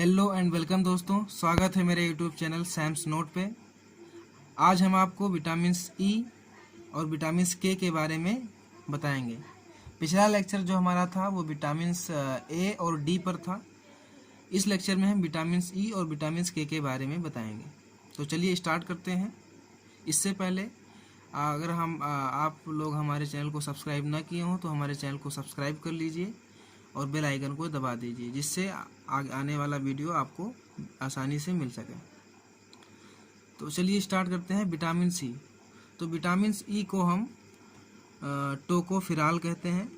Hello and welcome दोस्तों, स्वागत है मेरे यूट्यूब चैनल सैम्स नोट पे। आज हम आपको विटामिन ई और विटामिन के बारे में बताएंगे। पिछला लेक्चर जो हमारा था वो विटामिन ए और डी पर था। इस लेक्चर में हम विटामिन ई और विटामिन के बारे में बताएंगे। तो चलिए स्टार्ट करते हैं। इससे पहले अगर आप लोग हमारे चैनल को सब्सक्राइब ना किए हों तो हमारे चैनल को सब्सक्राइब कर लीजिए और बेल आइकन को दबा दीजिए, जिससे आने वाला वीडियो आपको आसानी से मिल सके। तो चलिए स्टार्ट करते हैं। Vitamin C. तो विटामिन ई को हम टोकोफिराल कहते हैं,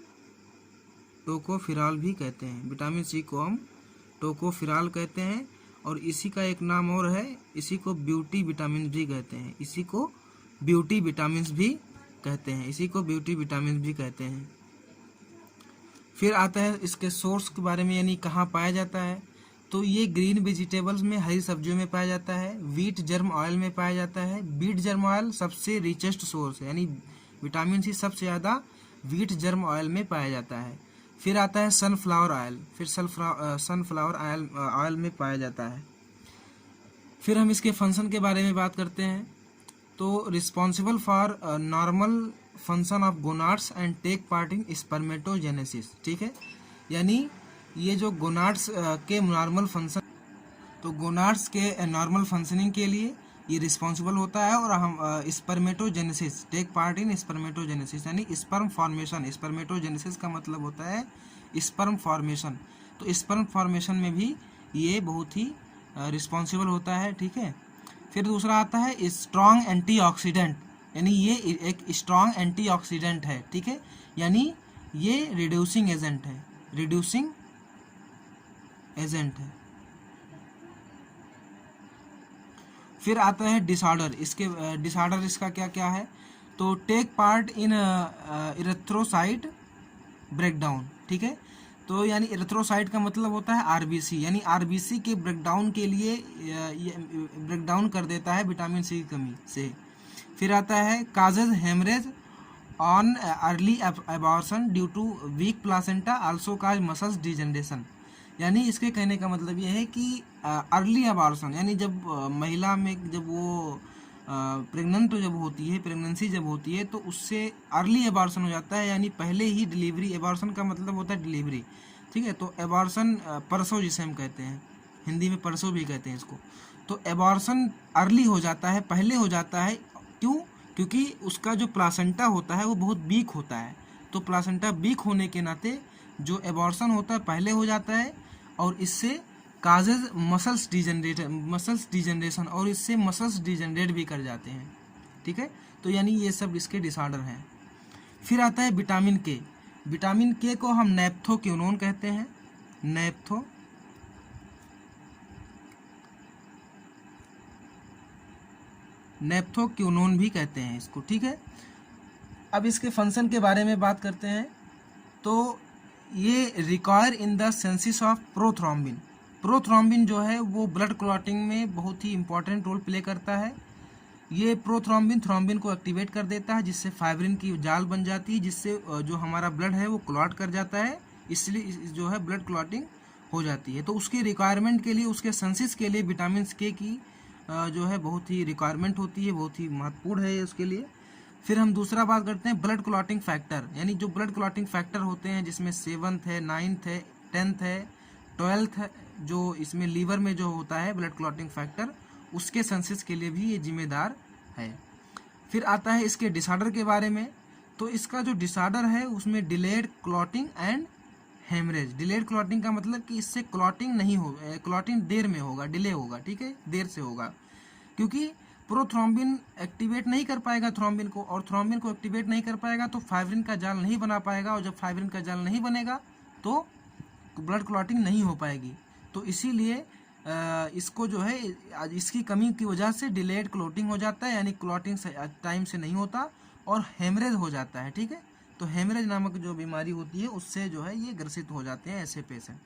टोकोफिराल भी कहते हैं। विटामिन सी को हम टोकोफिराल कहते हैं और इसी का एक नाम और है, इसी को ब्यूटी विटामिन भी कहते हैं। इसी को ब्यूटी विटामिन भी कहते हैं। इसी को ब्यूटी विटामिन भी कहते हैं। फिर आता है इसके सोर्स के बारे में, यानी कहाँ पाया जाता है। तो ये ग्रीन वेजिटेबल्स में, हरी सब्जियों में पाया जाता है। व्हीट जर्म ऑयल में पाया जाता है। व्हीट जर्म ऑयल सबसे रिचेस्ट सोर्स है, यानी विटामिन सी सबसे ज़्यादा व्हीट जर्म ऑयल में पाया जाता है। फिर आता है सनफ्लावर ऑयल, फिर सनफ्लावर ऑयल में पाया जाता है। फिर हम इसके फंक्शन के बारे में बात करते हैं। तो responsible for normal function of gonads and take part in spermatogenesis. ठीक है, यानी ये जो गोनाड्स के नॉर्मल फंक्शन, तो गोनाड्स के नॉर्मल फंक्शनिंग के लिए ये रिस्पॉन्सिबल होता है। और हम spermatogenesis, take part in spermatogenesis, यानी स्पर्म फॉर्मेशन। स्पर्मेटोजेनेसिस का मतलब होता है स्पर्म फॉर्मेशन। तो स्पर्म फॉर्मेशन में भी ये बहुत ही रिस्पॉन्सिबल होता है। ठीक है। फिर दूसरा आता है स्ट्रॉन्ग एंटीऑक्सीडेंट, यानी ये एक स्ट्रॉन्ग एंटीऑक्सीडेंट है। ठीक है, यानी ये रिड्यूसिंग एजेंट है, रिड्यूसिंग एजेंट है। फिर आता है डिसऑर्डर। इसके डिसऑर्डर इसका क्या क्या है। तो take part in erythrocyte breakdown. ठीक है, तो यानी इरेथ्रोसाइट का मतलब होता है आरबीसी, यानी आरबीसी के ब्रेकडाउन के लिए ब्रेकडाउन कर देता है विटामिन सी की कमी से। फिर आता है causes haemorrhage on early abortion due to weak placenta also cause muscles degeneration, यानी इसके कहने का मतलब ये है कि अर्ली एबॉर्शन, यानी जब महिला में जब वो प्रेग्नेंट जब होती है, प्रेगनेंसी जब होती है, तो उससे अर्ली एबॉर्शन हो जाता है, यानी पहले ही डिलीवरी। एबॉर्शन का मतलब होता है डिलीवरी। ठीक है, तो एबॉर्शन प्रसव जिसे हम कहते हैं, हिंदी में प्रसव भी कहते हैं इसको। तो एबॉर्शन अर्ली हो जाता है, पहले हो जाता है। क्यों? क्योंकि उसका जो प्लासेंटा होता है वो बहुत वीक होता है। तो प्लासेंटा वीक होने के नाते जो एबॉर्शन होता है पहले हो जाता है, और इससे काजेज मसल्स डिजनरेशन, और इससे मसल्स डिजनरेट भी कर जाते हैं। ठीक है, तो यानी ये सब इसके डिसऑर्डर हैं। फिर आता है विटामिन के। विटामिन के को हम नैप्थोक्विनोन कहते हैं, नैप्थोक्विनोन भी कहते हैं इसको। ठीक है, अब इसके फंक्शन के बारे में बात करते हैं। तो ये require in the synthesis of prothrombin. Prothrombin जो है वो ब्लड क्लॉटिंग में बहुत ही इंपॉर्टेंट रोल प्ले करता है। ये प्रोथ्रोम्बिन थ्रोम्बिन को एक्टिवेट कर देता है, जिससे फाइब्रिन की जाल बन जाती है, जिससे जो हमारा ब्लड है वो क्लॉट कर जाता है, इसलिए जो है ब्लड क्लॉटिंग हो जाती है। तो उसकी रिक्वायरमेंट के लिए, उसके सिंथेसिस के लिए विटामिन के की जो है बहुत ही रिक्वायरमेंट होती है, बहुत ही महत्वपूर्ण है उसके लिए। फिर हम दूसरा बात करते हैं ब्लड क्लॉटिंग फैक्टर, यानी जो ब्लड क्लॉटिंग फैक्टर होते हैं, जिसमें 7th है, 9th है, 10th है, 12th है, जो इसमें लीवर में जो होता है ब्लड क्लॉटिंग फैक्टर, उसके सिंथेसिस के लिए भी ये जिम्मेदार है। फिर आता है इसके डिसऑर्डर के बारे में। तो इसका जो डिसऑर्डर है उसमें delayed clotting and haemorrhage. Delayed clotting का मतलब कि इससे क्लॉटिंग नहीं होगा, क्लॉटिंग देर में होगा, डिले होगा। ठीक है, देर से होगा, क्योंकि प्रोथ्रोम्बिन एक्टिवेट नहीं कर पाएगा थ्रोम्बिन को, और थ्रोम्बिन को एक्टिवेट नहीं कर पाएगा तो फाइब्रिन का जाल नहीं बना पाएगा, और जब फाइब्रिन का जाल नहीं बनेगा तो ब्लड क्लॉटिंग नहीं हो पाएगी। तो इसीलिए इसको जो है इसकी कमी की वजह से डिलेड क्लॉटिंग हो जाता है, यानी क्लॉटिंग टाइम से नहीं होता और हेमरेज हो जाता है। ठीक है, तो हेमरेज नामक जो बीमारी होती है उससे जो है ये ग्रसित हो जाते हैं ऐसे पेशेंट।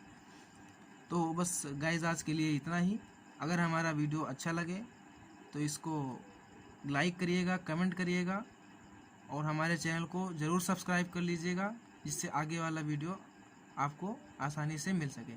तो बस गाइस, आज के लिए इतना ही। अगर हमारा वीडियो अच्छा लगे तो इसको लाइक करिएगा, कमेंट करिएगा, और हमारे चैनल को ज़रूर सब्सक्राइब कर लीजिएगा, जिससे आगे वाला वीडियो आपको आसानी से मिल सके।